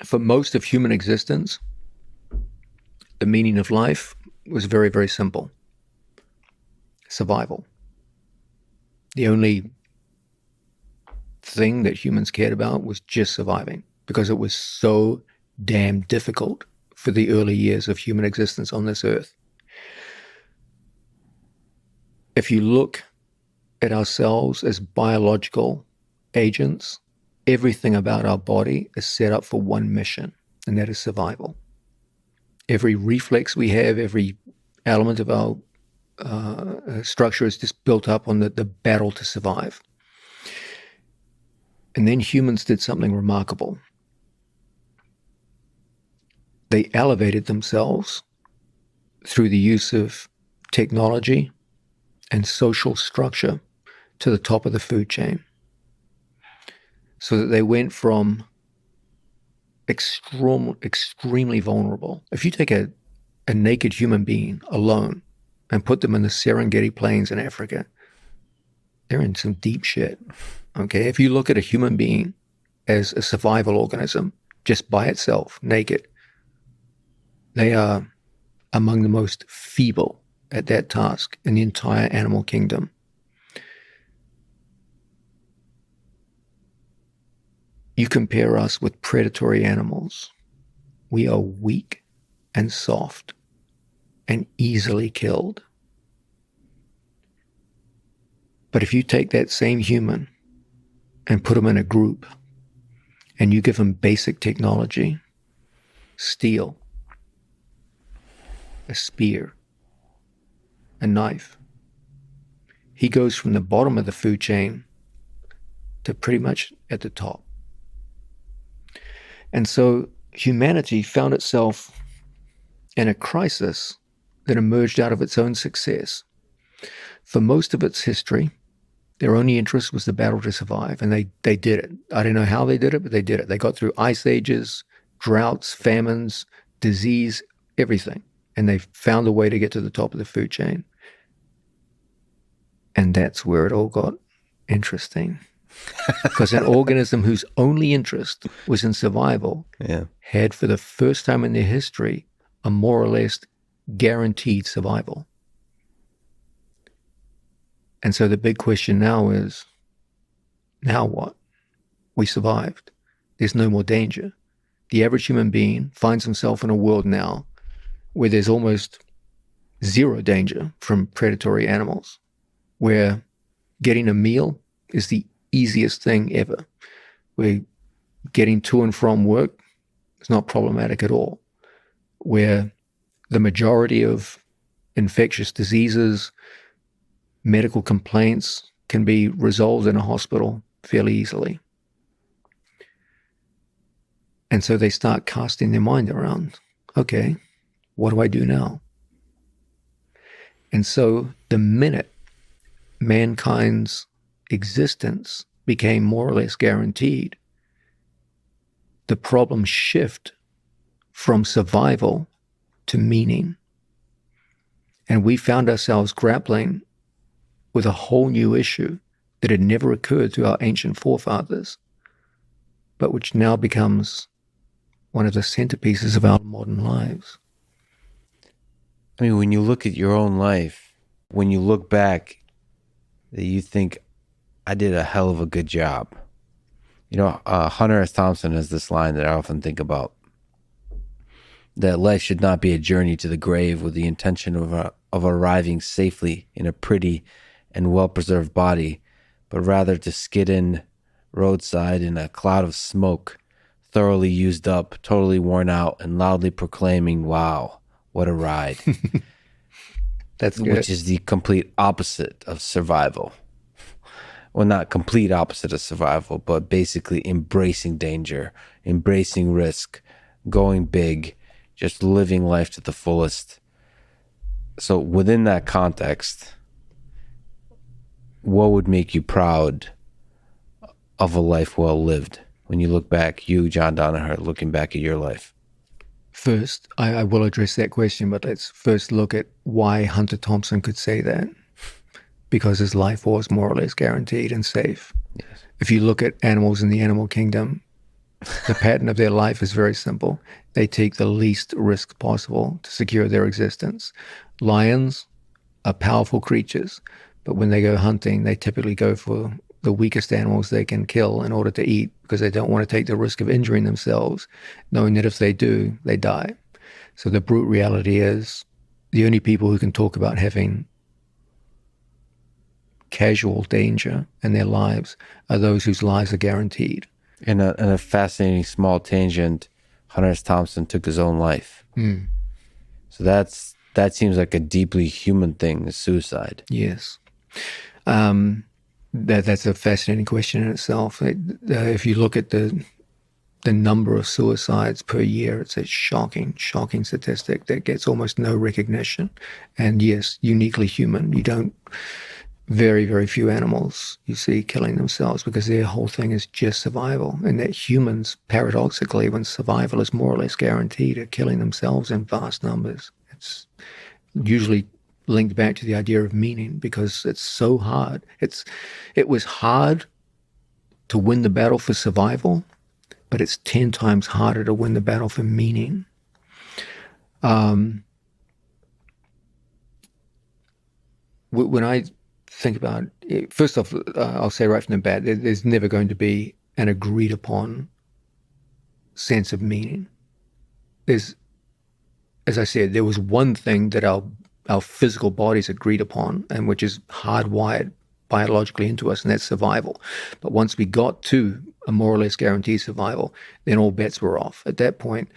For most of human existence, the meaning of life was very, very simple. Survival. The only thing that humans cared about was just surviving, because it was so damn difficult for the early years of human existence on this earth. If you look at ourselves as biological agents, everything about our body is set up for one mission, and that is survival. Every reflex we have, every element of our structure is just built up on the battle to survive. And then humans did something remarkable. They elevated themselves through the use of technology and social structure to the top of the food chain, so that they went from extremely vulnerable. If you take a naked human being alone and put them in the Serengeti Plains in Africa, they're in some deep shit. Okay, if you look at a human being as a survival organism, just by itself, naked, they are among the most feeble at that task in the entire animal kingdom. You compare us with predatory animals. We are weak and soft and easily killed. But if you take that same human and put them in a group and you give them basic technology, steel, a spear, a knife, he goes from the bottom of the food chain to pretty much at the top. And so humanity found itself in a crisis that emerged out of its own success. For most of its history, their only interest was the battle to survive, and they did it. I don't know how they did it, but they did it. They got through ice ages, droughts, famines, disease, everything, and they found a way to get to the top of the food chain. And that's where it all got interesting. Because an organism whose only interest was in survival had, for the first time in their history, a more or less guaranteed survival. And so the big question now is, now what? We survived. There's no more danger. The average human being finds himself in a world now where there's almost zero danger from predatory animals, where getting a meal is the easiest thing ever, where getting to and from work is not problematic at all, where the majority of infectious diseases, medical complaints can be resolved in a hospital fairly easily. And so they start casting their mind around, okay, what do I do now? And so the minute mankind's existence became more or less guaranteed, the problems shift from survival to meaning. And we found ourselves grappling with a whole new issue that had never occurred to our ancient forefathers, but which now becomes one of the centerpieces of our modern lives. I mean, when you look at your own life, when you look back, you think, I did a hell of a good job. You know, Hunter S. Thompson has this line that I often think about, that life should not be a journey to the grave with the intention of arriving safely in a pretty and well-preserved body, but rather to skid in roadside in a cloud of smoke, thoroughly used up, totally worn out, and loudly proclaiming, wow, what a ride. That's good. Which is the complete opposite of survival. Well, not complete opposite of survival, but basically embracing danger, embracing risk, going big, just living life to the fullest. So within that context, what would make you proud of a life well lived? When you look back, you, John Danaher, looking back at your life. First, I will address that question, but let's first look at why Hunter Thompson could say that. Because his life was more or less guaranteed and safe. Yes. If you look at animals in the animal kingdom, The pattern of their life is very simple. They take the least risk possible to secure their existence. Lions are powerful creatures, but when they go hunting, they typically go for the weakest animals they can kill in order to eat because they don't want to take the risk of injuring themselves, knowing that if they do, they die. So the brute reality is the only people who can talk about having casual danger in their lives are those whose lives are guaranteed. In a fascinating small tangent, Hunter S. Thompson took his own life. So that seems like a deeply human thing, is suicide. Yes. That's a fascinating question in itself. If you look at the number of suicides per year, it's a shocking statistic that gets almost no recognition. And yes, uniquely human. You don't, very, very few animals you see killing themselves because their whole thing is just survival. And that humans, paradoxically, when survival is more or less guaranteed, are killing themselves in vast numbers. It's usually linked back to the idea of meaning because it's so hard. It was hard to win the battle for survival, but it's 10 times harder to win the battle for meaning. When I think about it, first off, I'll say right from the bat, there's never going to be an agreed upon sense of meaning. As I said, there was one thing that our physical bodies agreed upon, and which is hardwired biologically into us, and that's survival. But once we got to a more or less guaranteed survival, then all bets were off. At that point,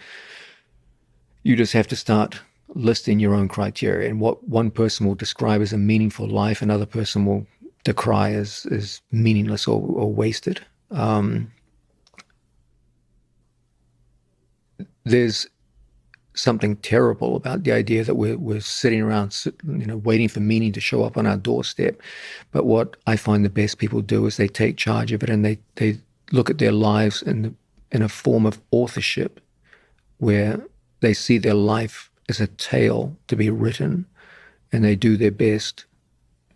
you just have to start listing your own criteria, and what one person will describe as a meaningful life, another person will decry as meaningless or wasted. There's something terrible about the idea that we're sitting around, waiting for meaning to show up on our doorstep. But what I find the best people do is they take charge of it, and they look at their lives in a form of authorship, where they see their life as a tale to be written, and they do their best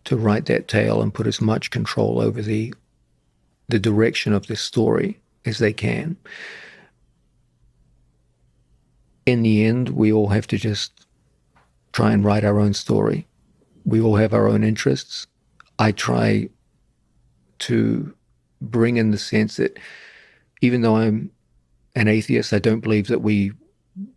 to write that tale and put as much control over the direction of the story as they can. In the end, we all have to just try and write our own story. We all have our own interests. I try to bring in the sense that even though I'm an atheist, I don't believe that we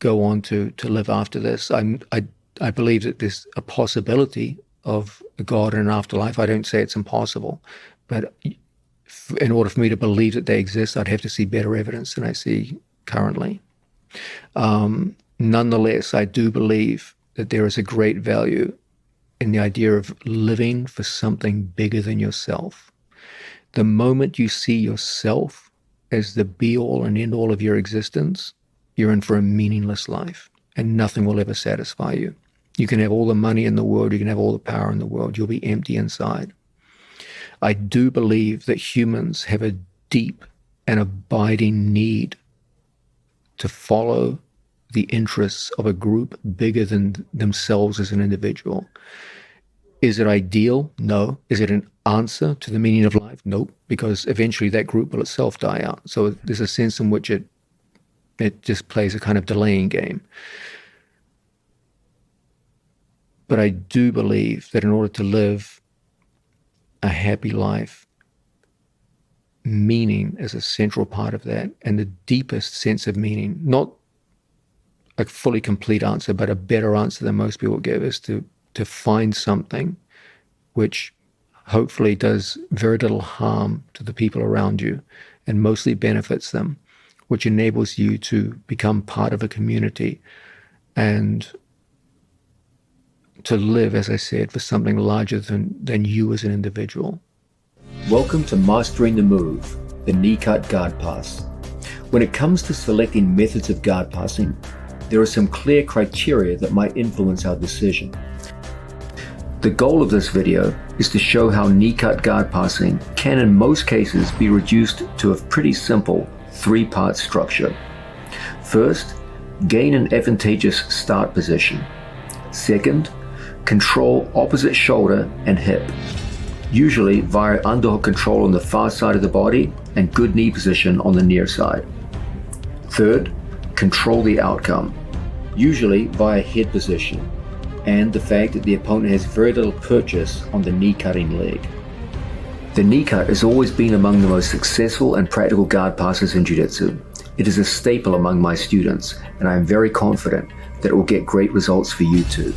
go on to live after this. I believe that there's a possibility of a God and an afterlife. I don't say it's impossible, but in order for me to believe that they exist, I'd have to see better evidence than I see currently. Nonetheless, I do believe that there is a great value in the idea of living for something bigger than yourself. The moment you see yourself as the be-all and end-all of your existence, you're in for a meaningless life, and nothing will ever satisfy you. You can have all the money in the world, you can have all the power in the world, you'll be empty inside. I do believe that humans have a deep and abiding need to follow the interests of a group bigger than themselves as an individual. Is it ideal? No. Is it an answer to the meaning of life? Nope, because eventually that group will itself die out. So there's a sense in which it just plays a kind of delaying game. But I do believe that in order to live a happy life, meaning is a central part of that, and the deepest sense of meaning, not a fully complete answer, but a better answer than most people give, is to find something which hopefully does very little harm to the people around you and mostly benefits them, which enables you to become part of a community and to live, as I said, for something larger than you as an individual. Welcome to Mastering the Move, the knee cut guard pass. When it comes to selecting methods of guard passing, there are some clear criteria that might influence our decision. The goal of this video is to show how knee cut guard passing can in most cases be reduced to a pretty simple 3-part structure. First, gain an advantageous start position. Second, control opposite shoulder and hip, usually via underhook control on the far side of the body and good knee position on the near side. Third, control the outcome, usually via head position, and the fact that the opponent has very little purchase on the knee-cutting leg. The knee cut has always been among the most successful and practical guard passes in Jiu-Jitsu. It is a staple among my students, and I am very confident that it will get great results for you too.